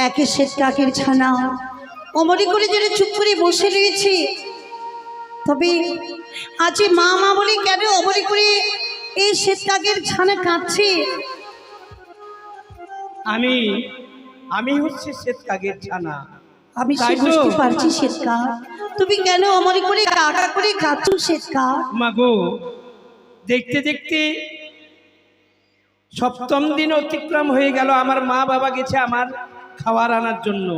একে শ্বেত কাকের ছানা অমরি করে যেন চুপ করে বসে রয়েছে। তবে আজ মা মা বলে কেন অমরি করে এই শ্বেত কাকের ছানা কাঁদছে? আমি হচ্ছে শ্বেত কাকের ছানা। আমি সে বুঝতে পারছি শ্বেত কাক, তুমি কেন অমরি করে কাকা করে কাঁদছো শ্বেত কাক? মাগো, দেখতে দেখতে সপ্তম দিন অতিক্রম হয়ে গেল। আমার মা বাবা গেছে আমার খাবার আনার জন্য,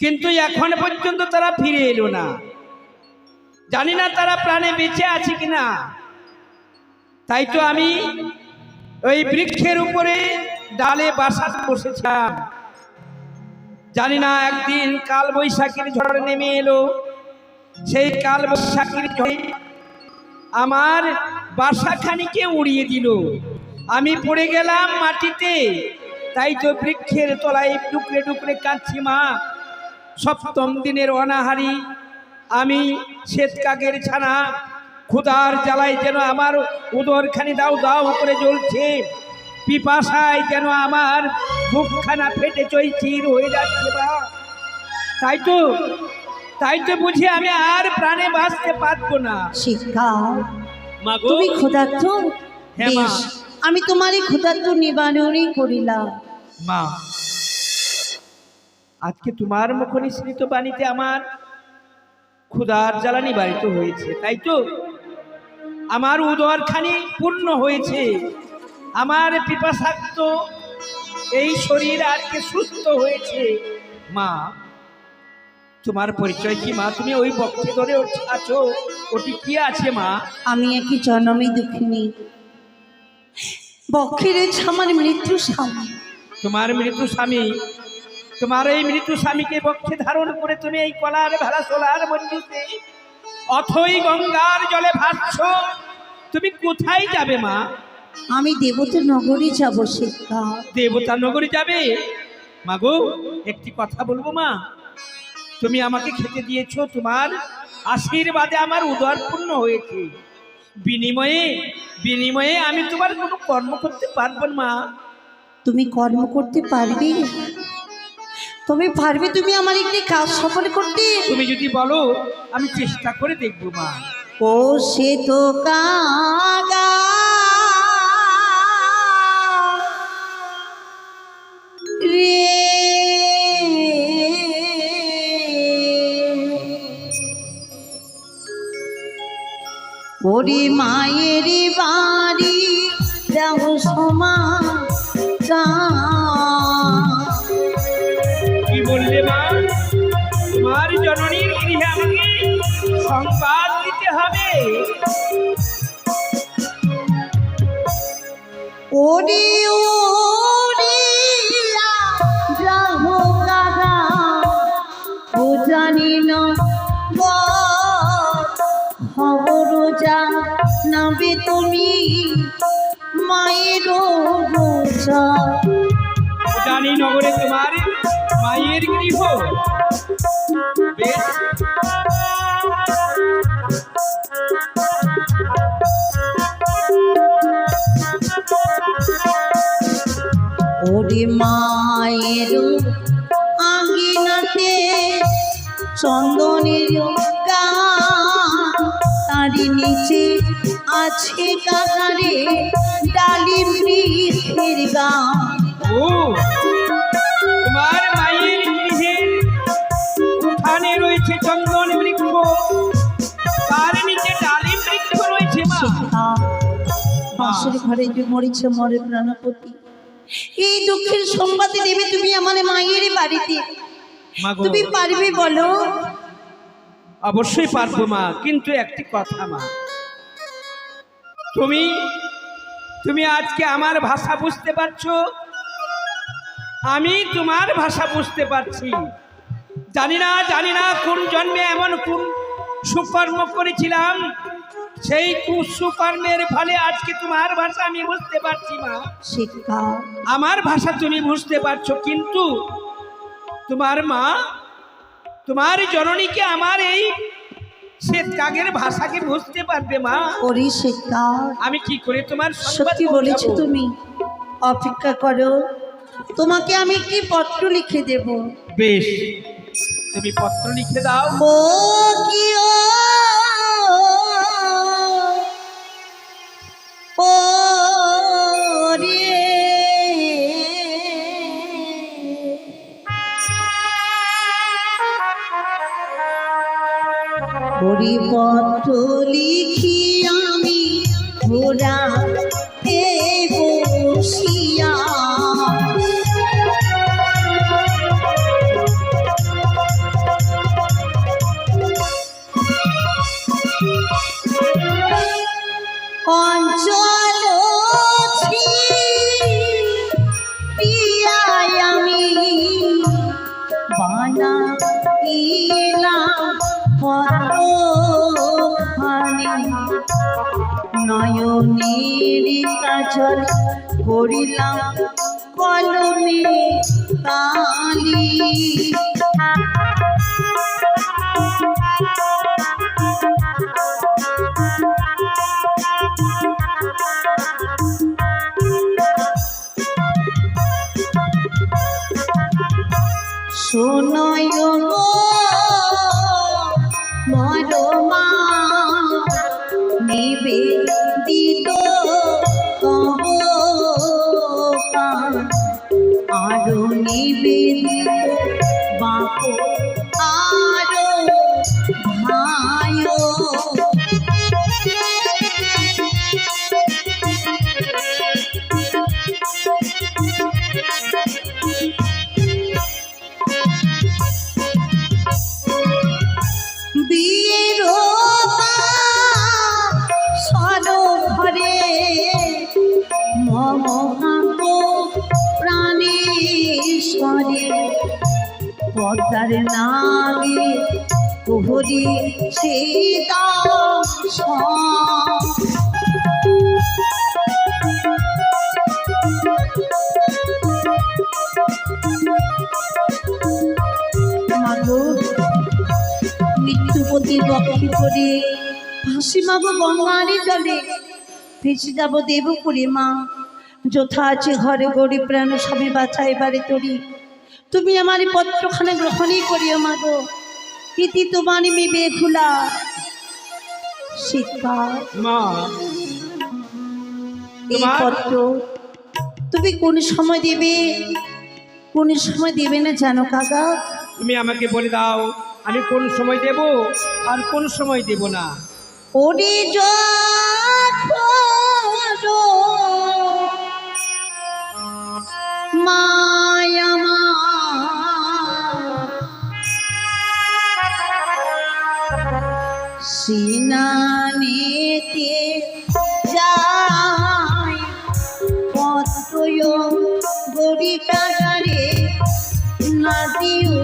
কিন্তু এখন পর্যন্ত তারা ফিরে এলো না। জানি না তারা প্রাণে বেঁচে আছে কিনা। তাই তো আমি ওই বৃক্ষের উপরে ডালে বাসা বসেছিলাম। জানি না একদিন কাল বৈশাখীর ঝড় নেমে এলো। সেই কাল বৈশাখীর ঝড়ে আমার বাসাখানিকে উড়িয়ে দিল। আমি পড়ে গেলাম মাটিতে। তাই তো বৃক্ষের তলায় টুকরে টুকরে কাঁদছি মা। সপ্তম দিনের অনাহারি আমি শ্বেত কাকের ছানা, ক্ষুধার জ্বালায় যেন আমার উদরখানি দাও দাও করে জ্বলছে, পিপাসায় যেন আমার বুকখানা ফেটে চৈচির হয়ে যাচ্ছে মা। তাই তো বুঝি আমি আর প্রাণে বাঁচতে পারবো না। শিক্ষা, মাগো, তুমি ক্ষুধার্ত? হ্যাঁ মা। বেশ, আমি তোমারই ক্ষুধার্ত নিবারণই করিলাম। মা, আজকে তোমার মুখনিসৃত বাণীতে আমার ক্ষুধার জ্বালা নিবারিত হয়েছে। তাই তো আমার উদরখানি পূর্ণ হয়েছে। আমার পিপাসাক্ত এই শরীর আজকে সুস্থ হয়েছে। মা, তোমার পরিচয় কি মা? তুমি ওই বক্ষে ধরে আছো, ওটি কি আছে মা? আমি একই জন্মে দুঃখিনী, বক্ষের আমার মৃত্যু স্বামী। তোমার মৃত্যু স্বামী, তোমার এই মৃত্যু স্বামীকে বক্ষে ধারণ করে তুমি এই কলার ভেলা সোলার বন্ধুতে অথই গঙ্গার জলে ভাসছ। তুমি কোথায় যাবে মা? আমি দেবতা নগরী যাব শিক্ষা। দেবতা নগরী যাবে? মাগো, একটি কথা বলবো মা। তুমি আমাকে খেতে দিয়েছো, তোমার আশীর্বাদে আমার উদর পূর্ণ হয়েছে। বিনিময়ে আমি তোমার কোনো কর্ম করতে পারবো না মা। তুমি কর্ম করতে পারবে? তুমি পারবে তুমি আমার একটি কাজ সফল করতে? তুমি যদি বলো আমি চেষ্টা করে দেখবো মা। ও সে তো কাগা রে, ওরে মায়ের বাড়ি যাও সমা। কি বললে মা? তোমার জননীর গৃহে আমাকে সংবাদ দিতে হবে? ওরে ওরে যাও কাগা, ও জানি না খবর জানাবে তুমি মায়ের রোজা। জানি নগরে তোমার মায়ের গৃহ। বেশ, ওরে মায়ের আঙ্গিনাতে চন্দনের গান, তারই নিচে আছে কাকারে ডালিম বৃক্ষের গান। ও, তোমার মায়ের গৃহের উঠানে রয়েছে চন্দন বৃক্ষ, তার নিচে ডালিম বৃক্ষ রয়েছে মা। বাসের ঘরে যে মরিছে মরে প্রাণপতি, এই দুঃখের সংবাদে দেবে তুমি আমার মায়ের বাড়িতে। তুমি পারবে বলো? অবশ্যই পারবো মা, কিন্তু একটি কথা মা, তুমি আজকে আমার ভাষা বুঝতে পারছো, আমি তোমার ভাষা বুঝতে পারছি। জানি না কোন জন্মে এমন কোন সুকর্ম করেছিলাম, সেই কুসুকর্মের ফলে আজকে তোমার ভাষা আমি বুঝতে পারছি মা। শিক্ষা, আমার ভাষা তুমি বুঝতে পারছো, কিন্তু তোমার মা, তোমার জননীকে আমার এই শ্বেত কাকের ভাষাকে বুঝতে পারবে মা? ওরে শিক্ষা, আমি কি করে তোমার সত্যি বলেছো তুমি। অপেক্ষা করো, তোমাকে আমি একটি পত্র লিখে দেব। বেশ, তুমি পত্র লিখে দাও। ও কি ও রে পত্র লিখি আমি ঘোড়া বসিয়া অঞ্চল প্রিয়ায় আমি বানাইলাম পত্রখানি নয়নের কাজল করিলাম কলমে কালি শোনয় গো মরমা নিবেদিত তব আরো নিবেদিত বাপ আরো ভাই পদ্মার নাগে কুহরি সীতা মৃত্যুপতির বক্ষে করে ভাসি মাগো গঙ্গারে জলে ভেসে যাব দেবপুরে মা যথা আছে ঘরে গরিব প্রাণ সবে বাঁচা এবারে তরি তুমি আমার পত্রখানে গ্রহণই করিও মাগো ইতি তোমার মে বেখুলা শীতকাল মা এই পত্র তুমি কোন সময় দেবে না জানো কাকা? তুমি আমাকে বলে দাও আমি কোন সময় দেব আর কোন সময় দেব না। ওরে মায়া সিনানেতে যায় পত্রয় গড়ি কাগারে নাদিও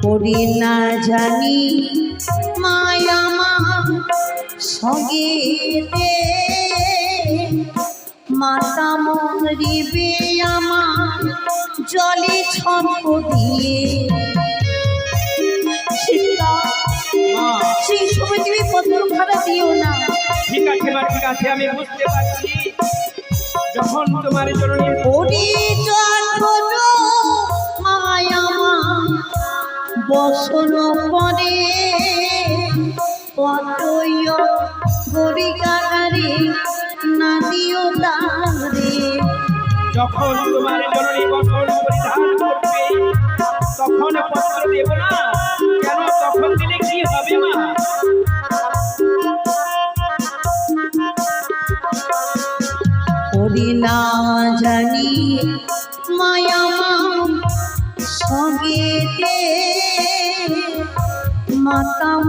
করি না জানি মায়া সঙ্গে মাতা মরিবে আমার জলে ছন্দ দিয়ে সেই সময় তুমি পত্র ভাড়া দিও না। ঠিক আছে মা, ঠিক আছে, আমি বুঝতে পারছি। যখন তোমার জননী ওরে মায়া বসন পরে পত্রয় গড়ি কাগারে নাদিও তারে যখন তোমার জননী বসন পরিধান করবে তখন পত্র দেব না কেন? তখন দিলে কি হবে মা? করি না জানি মায়া সঙ্গে মাতাম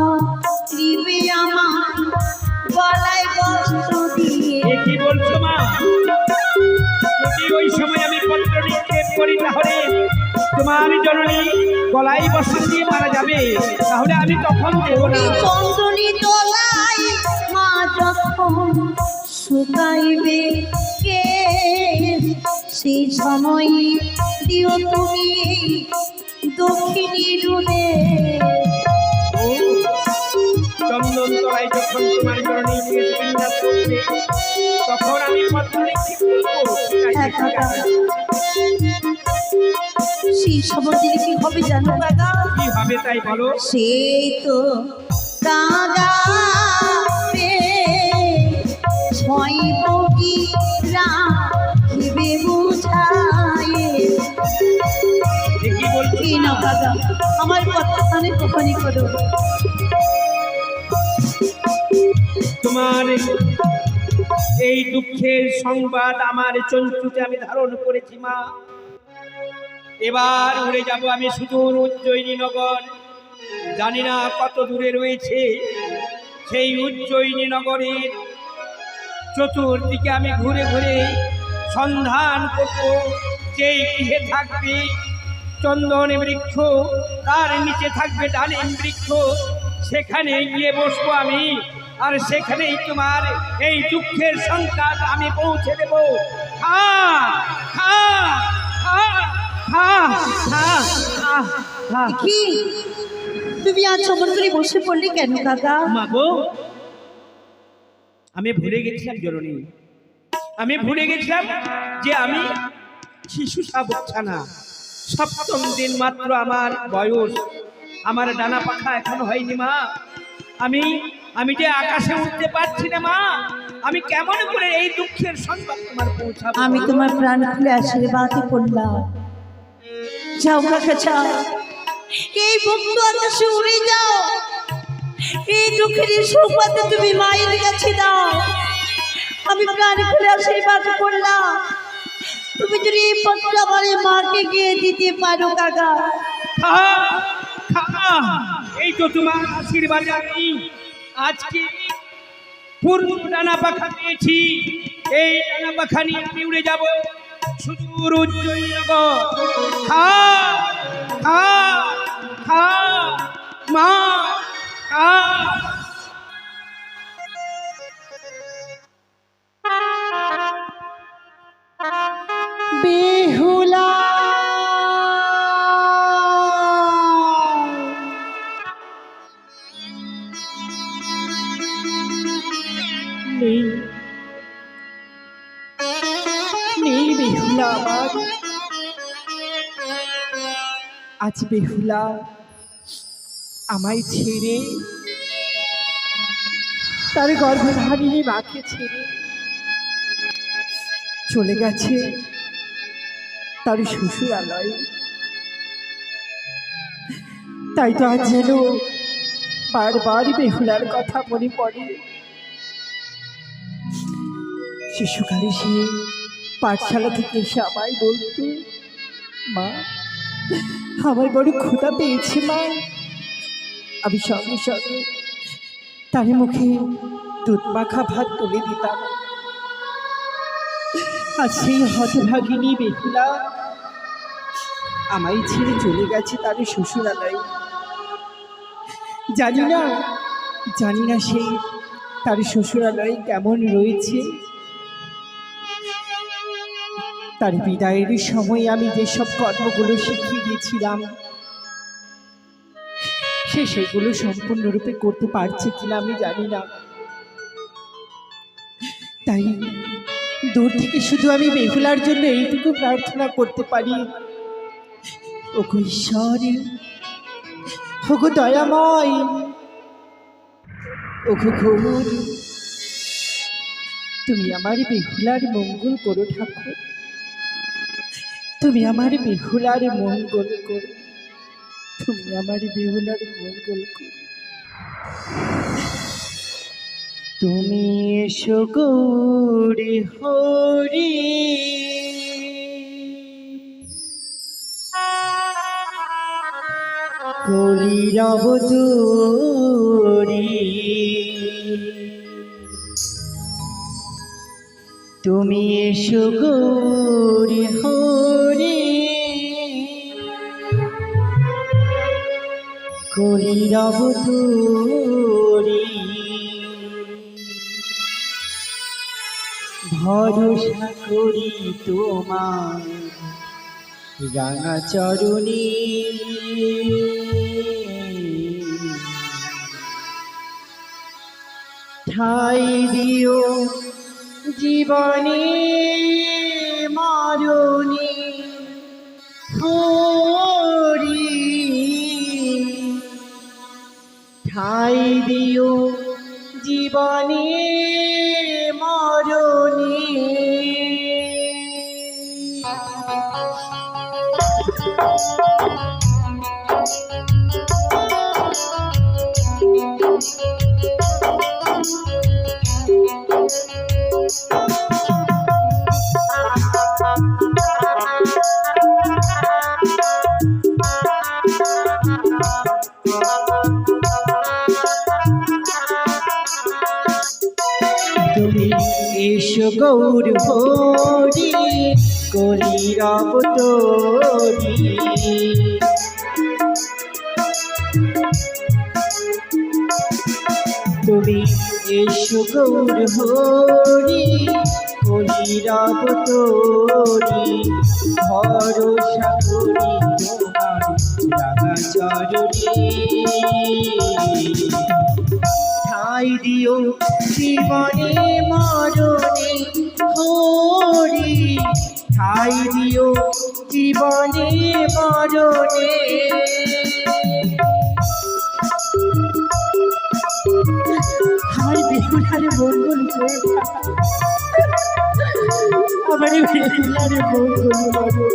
ত্রিবে আমার গলায় বস্ত্র দিয়ে। কি বলছো মা? যদি ওই সময় আমি পত্র নিক্ষেপ করি তাহলে তোমার জননী গলায় বস্ত্র দিয়ে মারা যাবে, তাহলে আমি তখন দেব না। চন্দ্রনী তলায় মা যখন শুকাইবে কে সেই সময় দিও তুমি দক্ষিণী রুদে। চন্দন তলায় যখন তোমার জননী বিন্যাস করবে তখন আমি পত্র লিখে বলবো। সেই সময় দিলে কি হবে জানো দাদা? কি হবে তাই বলো। সেই তো দাদা ছয় বগি রাখিবে বুঝায়। কি বলছি না দাদা, আমার কথা কানে কখনই করো। তোমার এই দুঃখের সংবাদ আমার চঞ্চুতে আমি ধারণ করেছি মা। এবার উড়ে যাব আমি সুদূর উজ্জয়িনী নগর। জানি না কত দূরে রয়েছে সেই উজ্জয়িনী নগরের চতুর্দিকে আমি ঘুরে ঘুরে সন্ধান করব যেই গৃহে থাকবে চন্দন বৃক্ষ, তার নিচে থাকবে ডালিম বৃক্ষ, সেখানে গিয়ে বসবো আমি। আর সেখানেই তোমার এই দুঃখের সংবাদ আমি পৌঁছে দেব। কি তুমি আজ চমন করে বসে পড়লে কেন দাদা? মাগো, আমি ভুলে গেছিলাম জননী, আমি ভুলে গেছিলাম যে আমি শিশু শাবক ছানা। সপ্তম দিন মাত্র আমার বয়স, আমার ডানা পাখা এখনো হয়নি মা। আমি যে আকাশে উঠতে পারছি না মা। আমি কেমন করে এই দুঃখের সংবাদ তোমার পৌঁছাবো? আমি তোমার প্রাণ খুলে আশীর্বাদ করলাম। যাও কাকা যাও, এই ভক্ত আকাশে উড়ে যাও। এই দুঃখের সংবাদ তুমি মায়ের কাছে দাও। আমি প্রাণ খুলে আশীর্বাদ করলাম। তুমি যদি এই পত্র আমার মাকে গিয়ে দিতে পারো কাকা। এই তো তোমার আশীর্বাদ, আমি আজকে পূর্ণ ডানা পাখা পেয়েছি। এই ডানা পাখা নিয়ে আমি উড়ে যাব সুদূর উজ্জয়িনী নগর। খা খা খা মা খা। বেহুলা নেই নেই বেহুলা আমার। আজ বেহুলা আমায় ছেড়ে, তার গর্ভধারিণী মাকে ছেড়ে চলে গেছে তার শ্বশুরালয়। তাই তো আজ যেন বারবার বেহুলার কথা মনে পড়ে। শিশুকালে সে পাঠশালা থেকে এসে আমায় বলতো, মা আমার বড় ক্ষুধা পেয়েছে মা। আমি সঙ্গে সঙ্গে তার মুখে দুধ মাখা ভাত তুলে দিতাম। আর সেই হতভাগিনী বেহুলা আমায় ছেড়ে চলে গেছে তার শ্বশুরালয়। জানি না সেই তার শ্বশুরালয় কেমন রয়েছে। তার বিদায়ের সময় আমি যেসব কর্মগুলো শিখিয়ে দিয়েছিলাম সেগুলো সম্পূর্ণরূপে করতে পারছে কিনা আমি জানি না। তাই দূর থেকে শুধু আমি বেহুলার জন্য এইটুকু প্রার্থনা করতে পারি, ওগো ঈশ্বর, ওগো দয়াময়, ওগো ঘোর, তুমি আমার বেহুলার মঙ্গল করো ঠাকুর। তুমি আমার বেহুলার মঙ্গল করো, তুমি আমার বেহুলার মঙ্গল করো। তুমি এসো গৌরী হরি, কলির অবতারি। তুমি এসো গৌরী হরি, কলির অবতারি। ভরসা করি তোমার রাঙা চরণে। ঠাই দিও জীবনে মরণে হরি, ঠাই দিও জীবনে মরণে। তুমি এসো গৌর হরি করি রব তোরি, তুমি এসো গৌর হরি করি রব তোরি, ভরসা করি তোমার রাঙা চরণে। ঠাই দিও জীবনে মরণে হরি, ঠাই দিও জীবনে মরণে। আমার বেহুলারে মঙ্গল করো, আমার বেহুলারে মঙ্গল করো।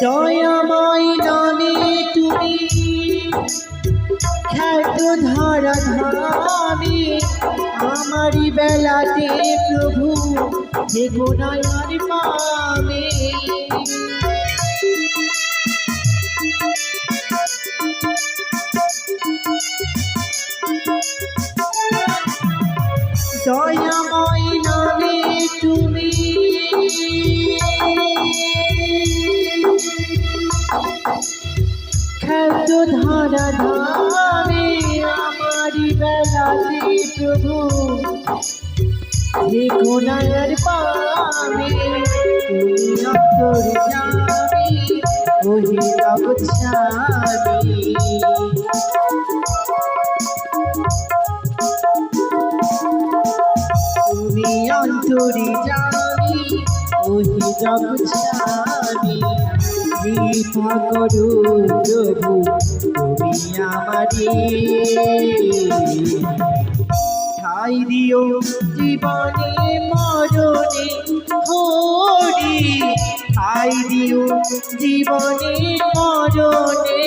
দয়াময় নামে তুমি খ্যাত ধরা ধামে, আমারি বেলাতে প্রভু হে গোনায়ার পামে। দয়াময় নামে তুমি খ্যাত ধরা ধামে, আমারি বেলাতে প্রভু হে গোনায়ার পামে। তুমি অন্তর জানি ওহি জগৎ জানি, তুমি অন্তরি জানি ওহি জগৎ জানি। কৃপা করো প্রভু তুমি আমারে, ঠাই দিও জীবনে মরণে হরি, ঠাই দিও জীবনে মরণে।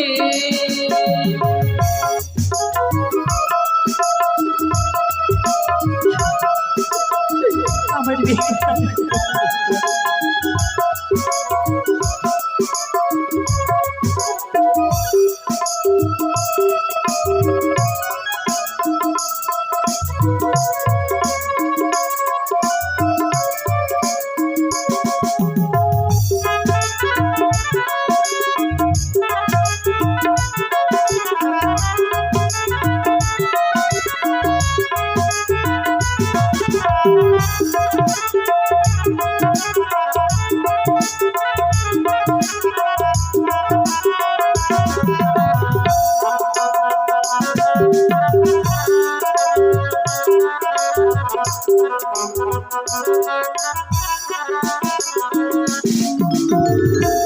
আমার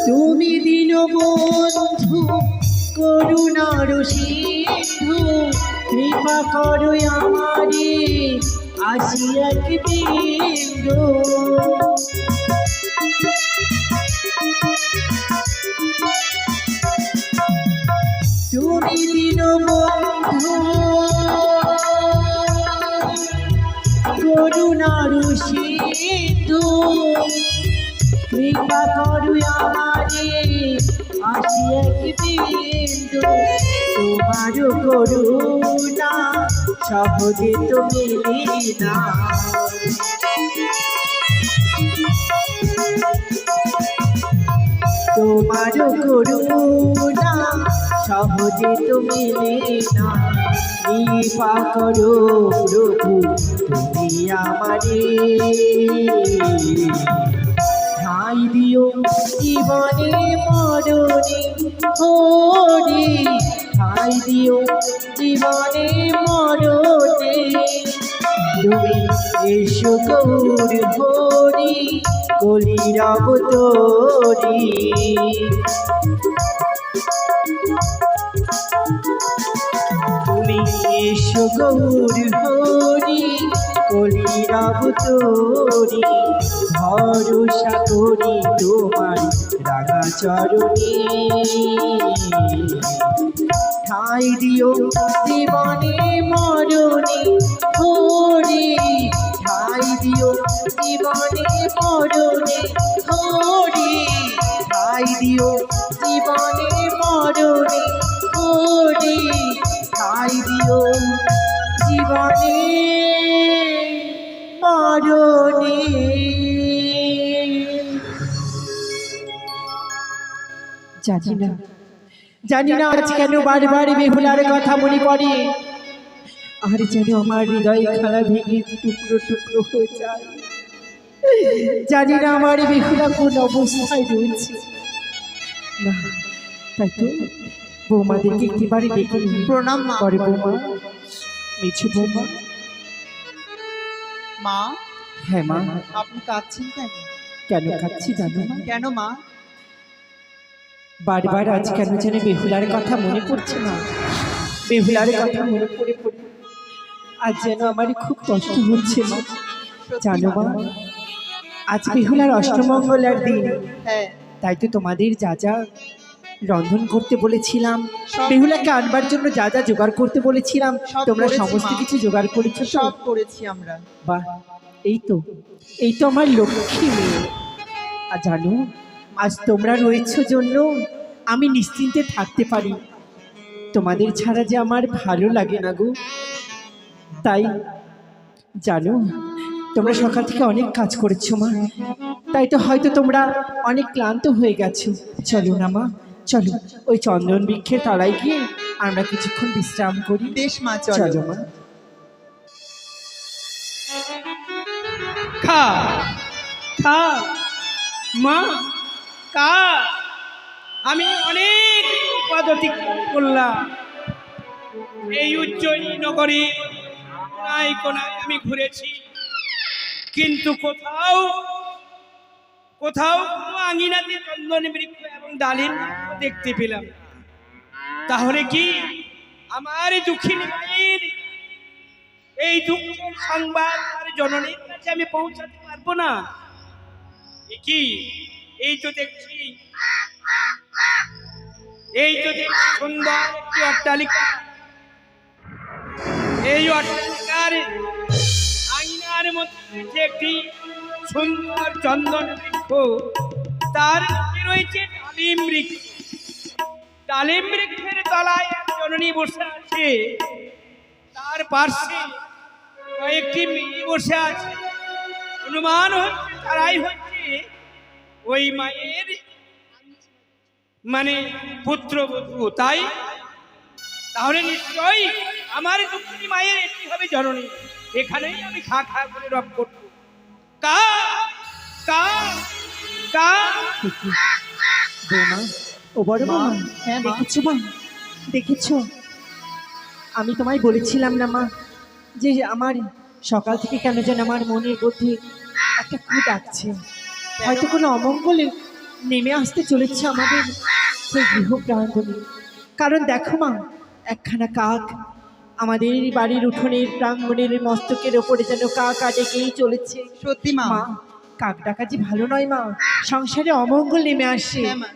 তুমি দীনবন্ধু করুণার সিন্ধু, কৃপা করো আমারে আসি এক বিন্দু। তুমি দিন বন্ধু করুণার সিন্ধু কৃপা করু আমারে আসি এক বিন্দু তোমার করুণা সহজে তো মেলে না তোমার করুণা সহজে তো মেলে না কৃপা করো প্রভু তুমি আমারে ঠাই দিও জীবনে মরণে হরি ঠাই দিও জীবনে মরণে তুমি এসো গৌর হরি কলির অবতরী তুমি এসো গৌর হরি কলির অবতরী ভরসা করি তোমার রাগা চরণে ঠাই দিও জীবনে মরণে হরি ঠাই দিও জীবনে মরণে হরি ঠাই দিও জীবনে মরণে হরি ঠাই দিও জীবনে মরণে জানি না আজ কেন বারবার বেহুলার কথা মনে পড়ে আর যেন আমার হৃদয় খানা ভেঙে টুকরো টুকরো হয়ে যায় জানি না আমার বেহুলা কোন অবস্থায় রয়েছে না তাই তো বৌমাদেরকে একেবারে দেখে নিই প্রণাম মা। পরে বৌমা মিছু বৌমা মা হ্যাঁ মা আপনি কাঁদছেন কেন? কেন খাচ্ছি জানো মা কেন মা? বারবার আজ কেন যেন বেহুলার কথা মনে পড়ছে না বেহুলার কথা মনে পড়ে পড়ে আজ যেন আমার খুব কষ্ট হচ্ছে মা জানো মা আজ বেহুলার অষ্টমঙ্গলার দিন হ্যাঁ, তাই তো তোমাদের যা যা রন্ধন করতে বলেছিলাম সব- বেহুলাকে আনবার জন্য যা যা জোগাড় করতে বলেছিলাম সব তোমরা করেছি, সমস্ত মা। কিছু জোগাড় করেছো তো? সব করেছি আমরা। বাহ এই তো আমার লক্ষ্মী মেয়ে আর জানো আজ তোমরা রয়েছো জন্য আমি নিশ্চিন্তে থাকতে পারি তোমাদের ছাড়া যে আমার ভালো লাগে না গো তাই জানো তোমরা সকাল থেকে অনেক কাজ করেছো মা তাই তো হয়তো তোমরা অনেক ক্লান্ত হয়ে গেছো চলো না মা চলো ওই চন্দন বৃক্ষের তলায় গিয়ে আমরা কিছুক্ষণ বিশ্রাম করি বেশ মা, চলো। চলো মা খা খা মা কা আমি অনেক পদ্ধতি করলাম এই উজ্জয়িনী নগরী কোনায় কোনায় আমি ঘুরেছি কিন্তু কোথাও কোথাও কোনো আঙিনাতে চন্দন বৃক্ষ এবং ডালিম বৃক্ষ দেখতে পেলাম না। তাহলে কি আমার দুঃখিনী মায়ের এই দুঃখের সংবাদ আর জননীর কাছে আমি পৌঁছাতে পারবো না? এ কি এই তো দেখছি সুন্দর একটি অট্টালিকা এই অট্টালিকার আঙিনার মধ্যে রয়েছে একটি সুন্দর চন্দন বৃক্ষ তার নিচে রয়েছে ডালিম বৃক্ষ ডালিম বৃক্ষের তলায় এক জননী বসে আছে তার পার্শ্বে কয়েকটি মেয়ে বসে আছে অনুমান হচ্ছে তারাই হচ্ছে ওই মায়ের মানে পুত্রবধূ তাই তাহলে নিশ্চয়ই আমার দুঃখিনী মায়ের এটি হবে জননী এখানেই আমি খা খা করে রব করব কা কা কা বৌমা ও বড় বৌমা হ্যাঁ মা। দেখেছো মা দেখেছো আমি তোমায় বলেছিলাম না মা যে আমার সকাল থেকে কেন যেন আমার মনের মধ্যে একটা কু ডাকছে হয়তো কোনো অমঙ্গলে নেমে আসতে চলেছে আমাদের সেই গৃহ প্রাঙ্গণে কারণ দেখো মা একখানা কাক আমাদের বাড়ির উঠোনের প্রাঙ্গণের মস্তকের ওপরে যেন কাক ডেকেই চলেছে সত্যি মা। মা কাক ডাকা যে ভালো নয় মা সংসারে অমঙ্গল নেমে আসে হ্যাঁ মা।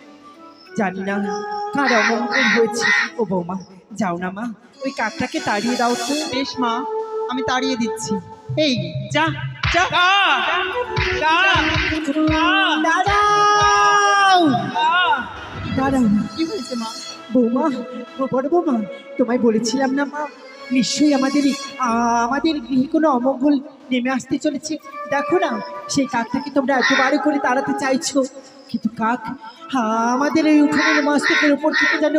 জানি না কার অমঙ্গল হয়েছে ও বৌমা যাও না মা, ওই কাকটাকে তাড়িয়ে দাও তো। বেশ মা, আমি তাড়িয়ে দিচ্ছি। এই যা যা। দাঁড়াও দাঁড়াও। কি হয়েছে মা? বৌমা, ও বড় বৌমা, তোমায় বলেছিলাম না মা, নিশ্চয়ই আমাদের গৃহে কোনো অমঙ্গল নেমে আসতে চলেছে। দেখো না, সেই কাকটাকে তোমরা এতবার করে তাড়াতে চাইছো, কিন্তু কাক আমাদের এই উঠোনের মস্তকের উপর থেকে যেন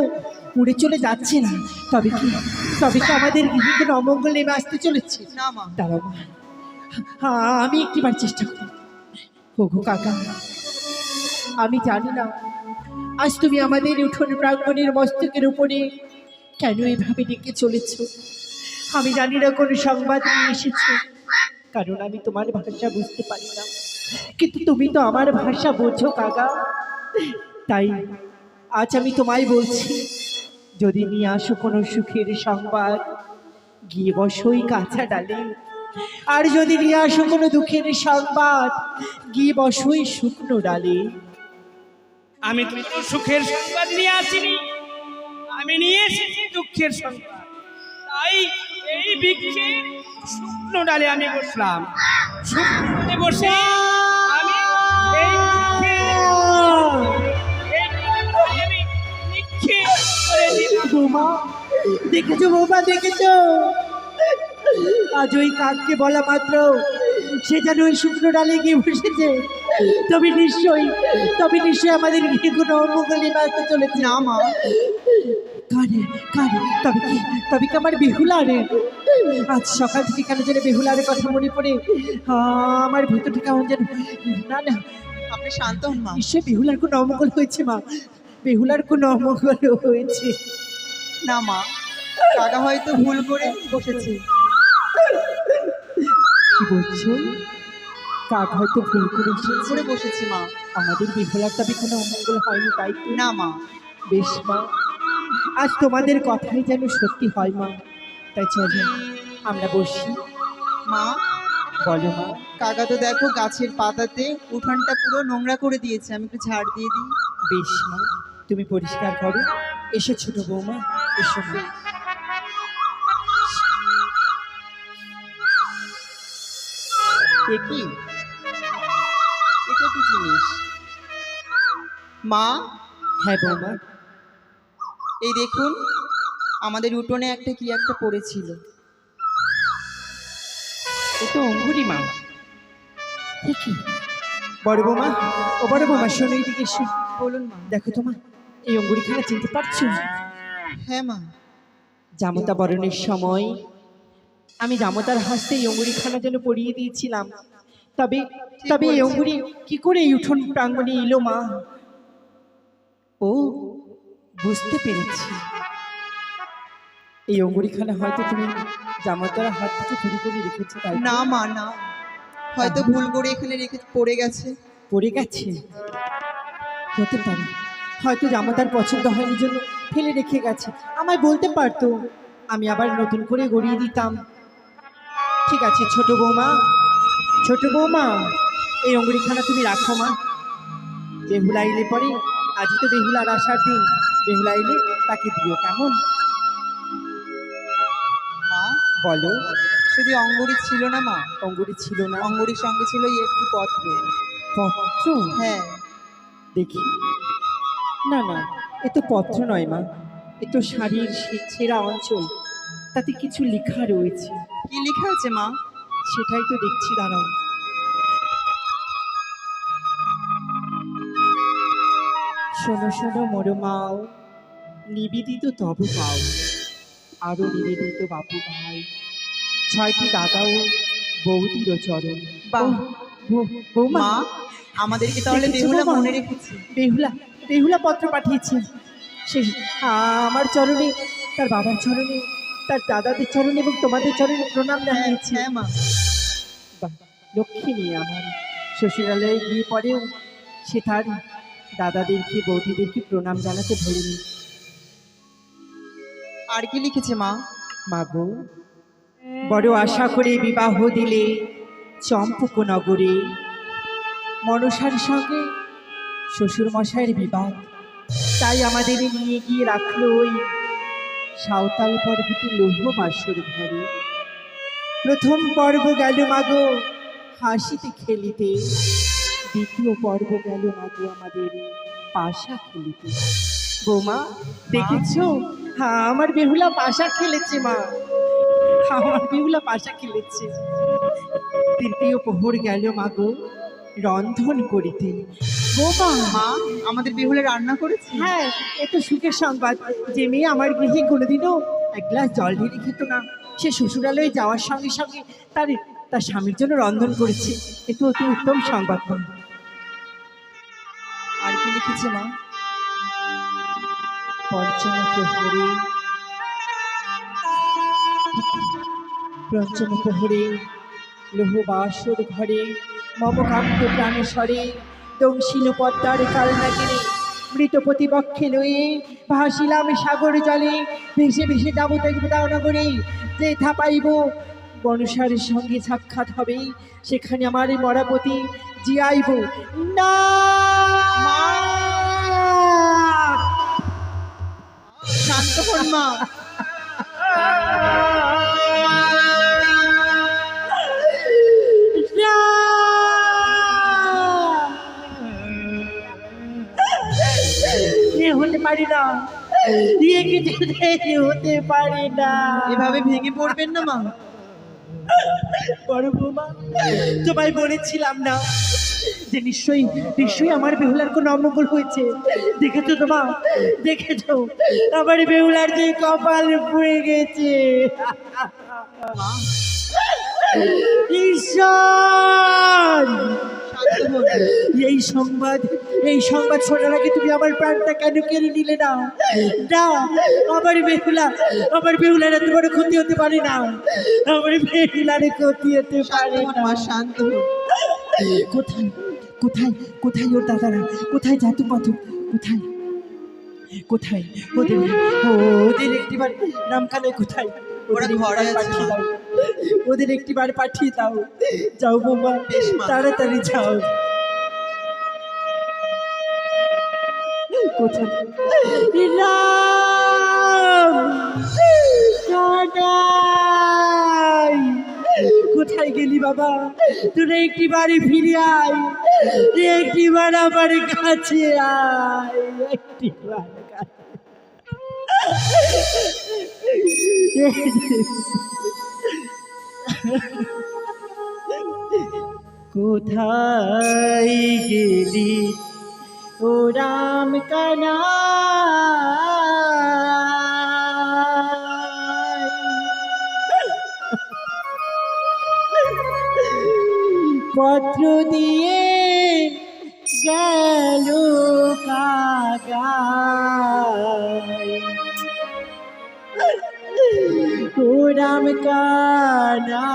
উড়ে চলে যাচ্ছে না। তবে কি আমাদের গৃহে কোনো অমঙ্গল নেমে আসতে চলেছে? না মা। দাঁড়াও মা, আমি একটিবার চেষ্টা করি। ওগো কাকা, আমি জানি না আজ তুমি আমাদের উঠোন প্রাঙ্গণের মস্তকের উপরে কেন এভাবে ডেকে চলেছ। আমি জানি না কোন সংবাদ নিয়ে এসেছো, কারণ আমি তোমার ভাষা বুঝতে পারি না, কিন্তু তুমি তো আমার ভাষা বোঝো কাকা। তাই আজ আমি তোমায় বলছি, যদি নিয়ে আসো কোনো সুখের সংবাদ, গিয়ে বসোই কাঁচা ডালে। আর যদি নিয়ে আসো কোনো দুঃখের সংবাদ, গিয়ে বসোই শুকনো ডালে। আমি তো কোনো সুখের সংবাদ নিয়ে আসিনি, আমি নিয়ে এসেছি দুঃখের সংবাদ। তাই এই বৃক্ষের শুকনো ডালে আমি বসলাম। শুকনো ডালে বসে আমি এই আমি নিক্ষেপ করে দিলাম। বৌমা, দেখেছো বৌমা, দেখেছো? আজ ওই কাককে বলা মাত্র সে যেন ওই শুকনো ডালে গিয়ে বসেছে। তবে নিশ্চয়ই আমাদের গৃহে কোনো অমঙ্গল আসতে চলেছে। না মা। কানে কানে, তবে কি আমার বেহুলারের আজ সকাল থেকে কেন যেন বেহুলারের কথা মনে পড়ে আমার ভেতরটা কেমন যেন। না না, আপনি শান্ত হন মা। নিশ্চয়ই বেহুলার কোনো অমঙ্গল হয়েছে মা, বেহুলার কোনো অমঙ্গল হয়েছে। না মা, কাকা হয়তো ভুল করে বসেছে। কি বলছো? কাক হয়তো ভুল করে করে বসেছে মা। আমাদের বেহুলার তবে কোনো অমঙ্গল হয়নি, তাই তো? না মা। বেশ মা, আজ তোমাদের কথাই যেন সত্যি হয় মা। তাই চলো আমরা বসি। মা, বলো মা। কাকা তো দেখো গাছের পাতাতে উঠানটা পুরো নোংরা করে দিয়েছে, আমি একটু ঝাড় দিয়ে দিই। বেশ মা, তুমি পরিষ্কার করো। এসো ছোট বৌমা, এসো মা। এ কি? এটা কি জিনিস মা? হ্যাঁ বৌমা। এই দেখুন, আমাদের উঠোনে একটা কি একটা পড়েছিল। এ তো অঙ্গুরি মা। এ কি? বড় বৌমা, ও বড় বৌমা, শোনো এইদিকে এসো। বলুন মা। দেখো তোমার এই অঙ্গুরিখানা চিনতে পারছো? হ্যাঁ মা। জামতা বরণের সময় আমি জামতার হাসতে এই অঙ্গুরিখানা যেন পরিয়ে দিয়েছিলাম। তবে এই অঙ্গুরি কি করে এই উঠোন প্রাঙ্গণে এলো মা? ও, বুঝতে পেরেছি, এই অঙ্গুরিখানা হয়তো তুমি জামতার হাত থেকে চুরি করে রেখেছো, তাই তো? না মা, না, হয়তো ভুল করে এখানে রেখে পড়ে গেছে। পড়ে গেছে? হতে পারে, হয়তো জামাতার পছন্দ হয়নি জন্য ফেলে রেখে গেছে। আমায় বলতে পারতো, আমি আবার নতুন করে গড়িয়ে দিতাম। ঠিক আছে ছোট বৌমা, এই অঙ্গুরিখানা তুমি রাখো মা। বেহুলা এলে পরে, আজই তো বেহুলার আসার দিন, বেহুলা এলে তাকে দিও, কেমন? মা, বলো। শুধু অঙ্গুরি ছিল না মা, অঙ্গুরি ছিল না? অঙ্গুরির সঙ্গে ছিল একটি পত্র। পত্র? হ্যাঁ। দেখি। না না, এ তো পত্র নয় মা, এ তো শাড়ির ছেঁড়া অঞ্চল, তাতে কিছু লেখা রয়েছে। কি লেখা আছে মা? সেটাই তো দেখছি, দাঁড়াও। শোনো শোনো মরমাও, নিবেদিত তব পাও, আরো নিবেদিত বাপু ভাই, 6টি দাদাও বৌদির চরণ। বাহ। বৌমা, মা, আমাদেরকে তাহলে দেখেছো বেহুলা বাবা? মনে রেখেছে। বেহুলা পত্র পাঠিয়েছে। সে আমার চরণে, তার বাবার চরণে, তার দাদাদের চরণে এবং তোমাদের চরণে প্রণাম জানিয়েছে। হ্যাঁ মা। বাহ, লক্ষ্মী মেয়ে আমার। শ্বশুরালয়ে গিয়ে পরেও সে তার দাদাদেরকে বৌদিদেরকে প্রণাম জানাতে ভুলেনি। আর কি লিখেছে মা? মাগো, বড় আশা করে বিবাহ দিলে চম্পক নগরে, মনসার সঙ্গে শ্বশুর মশাইয়ের বিবাদ, তাই আমাদের নিয়ে গিয়ে রাখলো ওই সাঁওতাল পর্বতে লৌহ বাসর ঘরে। প্রথম পর্ব গেল মাগো হাসিতে খেলিতে, দ্বিতীয় পর্ব গেল মাগো আমাদের পাশা খেলিতে। বৌমা দেখেছো? হ্যাঁ, আমার বেহুলা পাশা খেলেছে মা, আমার বেহুলা পাশা খেলেছে। তৃতীয় প্রহর গেল মাগো রন্ধন করিতে। বৌমা মা আমাদের বেহুলা রান্না করেছে? হ্যাঁ, এ তো সুখের সংবাদ। যে মেয়ে আমার গৃহে কোনোদিনও এক গ্লাস জল ঢেলে খেত না, সে শ্বশুরালয়ে যাওয়ার সঙ্গে সঙ্গে তার স্বামীর জন্য রন্ধন করেছে। এ তো অতি উত্তম সংবাদ। মা আর কি লিখেছে মা? পঞ্চম প্রহরে লোহ বাসর ঘরে মম কান্ত প্রাণেশ্বরে দংশিল পদ্মার কালনাগিনী মৃত প্রতিপক্ষে লয়ে ভাসিলাম সাগর জলে, ভেসে ভেসে যাবো দেবদানগরে। যেথা পাইব বনসারের সঙ্গে সাক্ষাৎ হবে, সেখানে আমার মরাপতি জিয়াইব না। শান্ত হন মা। হতে পারি না, হতে পারি না। এভাবে ভেঙে পড়বেন না মা। বড় বৌমা, তোমায় বলেছিলাম না যে নিশ্চয়ই আমার বেহুলার কোনো অমঙ্গল হয়েছে। দেখেছো তোমা, দেখেছো আমার বেহুলার যে কপাল পুড়ে গেছে। ঈশ্বর, এই সংবাদ শোনার আগে তুমি আমার প্রাণটা কেন কেড়ে নিলে না? না, আমার বেহুলার এত বড় ক্ষতি হতে পারে না, আমার বেহুলার ক্ষতি হতে পারে না। শান্ত কোথায় কোথায় কোথায় ওর দাদারা? কোথায় জাতু পাথর? কোথায় কোথায় ওদের একটিবার নামখানায় কোথায়? ওরা ঘরে আছে। ওদের একটিবার পাঠিয়ে দাও। যাও বৌমা, তাড়াতাড়ি যাও। কোথায় কোথায় গেলি বাবা? তোরা একটি বাড়ি ফিরে আয়, একটিবার আমার কাছে আয়, একটিবার কোথায় গেলি ও রাম কানা? পত্র দিয়ে গেল কাগায়, ও রাম কানাই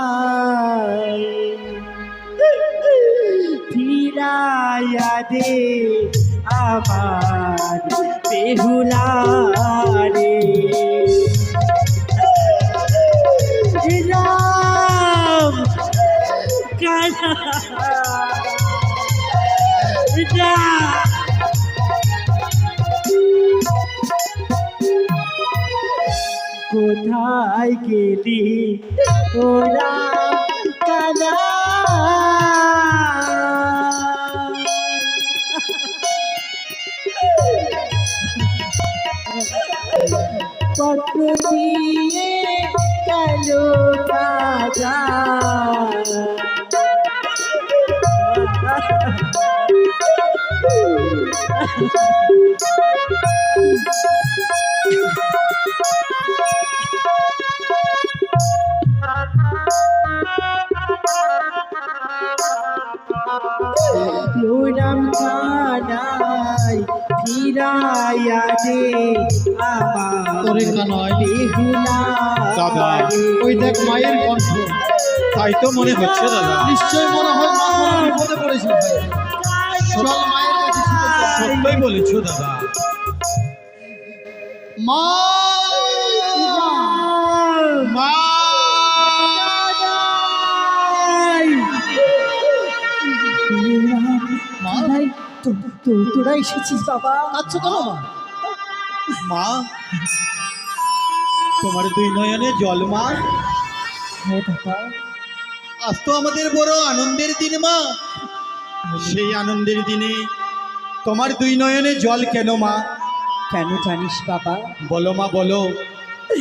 ফিরাইয়া দে আমার বেহুলা রে। রাম কানা কোথায় গেলি ওরা কানা? পত্র দিয়ে গেল কাজা, রাম কানাই ফিরাইয়া দে আমার বেহুলা। দাদা ওই দেখ মায়ের কণ্ঠ, তাই তো মনে হচ্ছে দাদা। নিশ্চয় মনে হয় মা কোনো বিপদে পড়েছে। চল মায়ের কাছে ছুটে চল। সত্যই বলেছো দাদা। মা মা তোরা এসেছিস বাবা? আচ্ছা কেন মা? মা তোমার দুই নয়নে জল মা। হ্যাঁ বাবা, আজ তো আমাদের বড় আনন্দের দিন মা। সেই আনন্দের দিনে তোমার দুই নয়নে জল কেন মা? কেন জানিস বাবা? বলো মা বলো,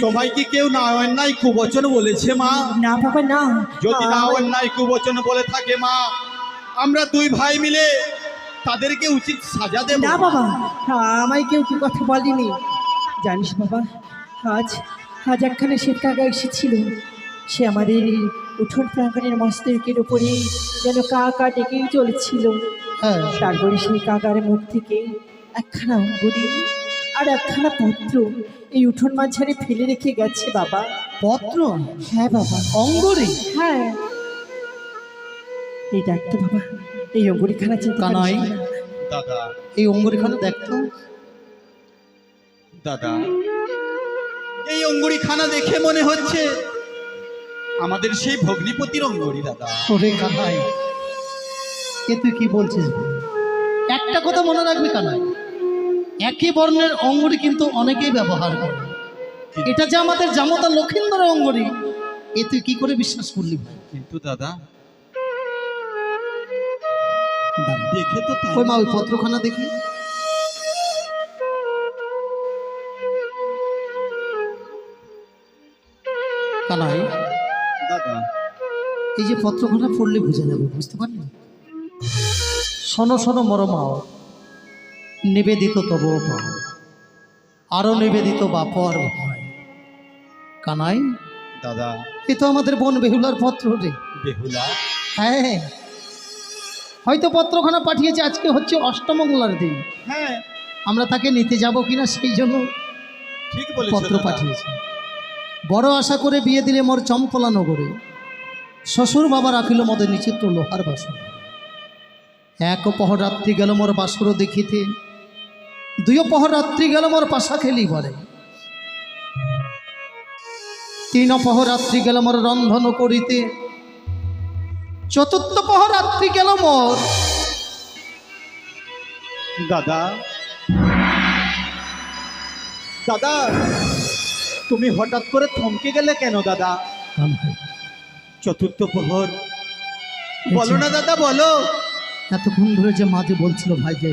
তোমায় কি কেউ না অন্যায় কুবচন বলেছে মা? না বাবা না, যদি না অন্যায় কুবচন বলে থাকে মা, আমরা দুই ভাই মিলে তাদেরকে উচিত সাজা দেব। না বাবা, আমায় কেউ কি কথা বলেনি। জানিস বাবা, আজ আজ একখানে শ্বেত কাকা এসেছিল। সে আমাদের এই উঠোন প্রাঙ্গণের মস্তকের উপরে যেন কাকা ডেকেই চলেছিল। তারপরে সেই কাকার মুখ থেকে একখানা অঙ্গুরি আর একখানা পত্র এই উঠোন মাঝারে ফেলে রেখে গেছে বাবা। পত্র? হ্যাঁ বাবা। অঙ্গুরি? হ্যাঁ, এই দেখতো বাবা, এই অঙ্গুরিখানা চিন্তা কানাই দাদা, এই অঙ্গুরিখানা দেখতো দাদা। এই অঙ্গুরিখানা দেখে মনে হচ্ছে আমাদের সেই ভগ্নিপতির অঙ্গুরি দাদা। ওরে কানাই, এ তুই কি বলছিস? একটা কথা মনে রাখবি কানাই, একই বর্ণের অঙ্গুরি কিন্তু অনেকেই ব্যবহার করে। এটা যে আমাদের জামতা লক্ষিন্দরের অঙ্গুরি, এ তুই কি করে বিশ্বাস করলি ভাই? কিন্তু দাদা দেখে তো তাই। ওই মা, ওই পত্রখানা দেখি। কানাই দাদা, এই যে পত্রখানা পড়লে বুঝে যাবে, বুঝতে পারলি? শোনো শোনো মরমাও, নিবেদিত তব পাও, আরো নিবেদিত বাপ আর ভয়। কানাই দাদা, এ তো আমাদের বোন বেহুলার পত্র রে। বেহুলা? হ্যাঁ, হয়তো পত্রখানা পাঠিয়েছে, আজকে হচ্ছে অষ্টমঙ্গলার দিন। হ্যাঁ, আমরা তাকে নিতে যাব কিনা সেই জন্য ঠিক বলেছো পত্র দাদা। পাঠিয়েছে। বড় আশা করে বিয়ে দিলে মোর চম্পলা নগরে, শ্বশুর বাবা রাখিল মদের নিচিত্র লোহার বাসর। এক পহর রাত্রি গেল মোর বাসর দেখিতে, দুই পহর রাত্রি গেল মোর পাশা খেলি বলে, তিন পহর রাত্রি গেল মোর রন্ধন করিতে, চতুর্থ পহর রাত্রি গেল মোর। দাদা, দাদা, তুমি হঠাৎ করে থমকে গেলে কেন দাদা? চতুর্থ প্রহর বলো না দাদা, বলো। এতক্ষণ ধরে যে মাঝে বলছিল ভাই যে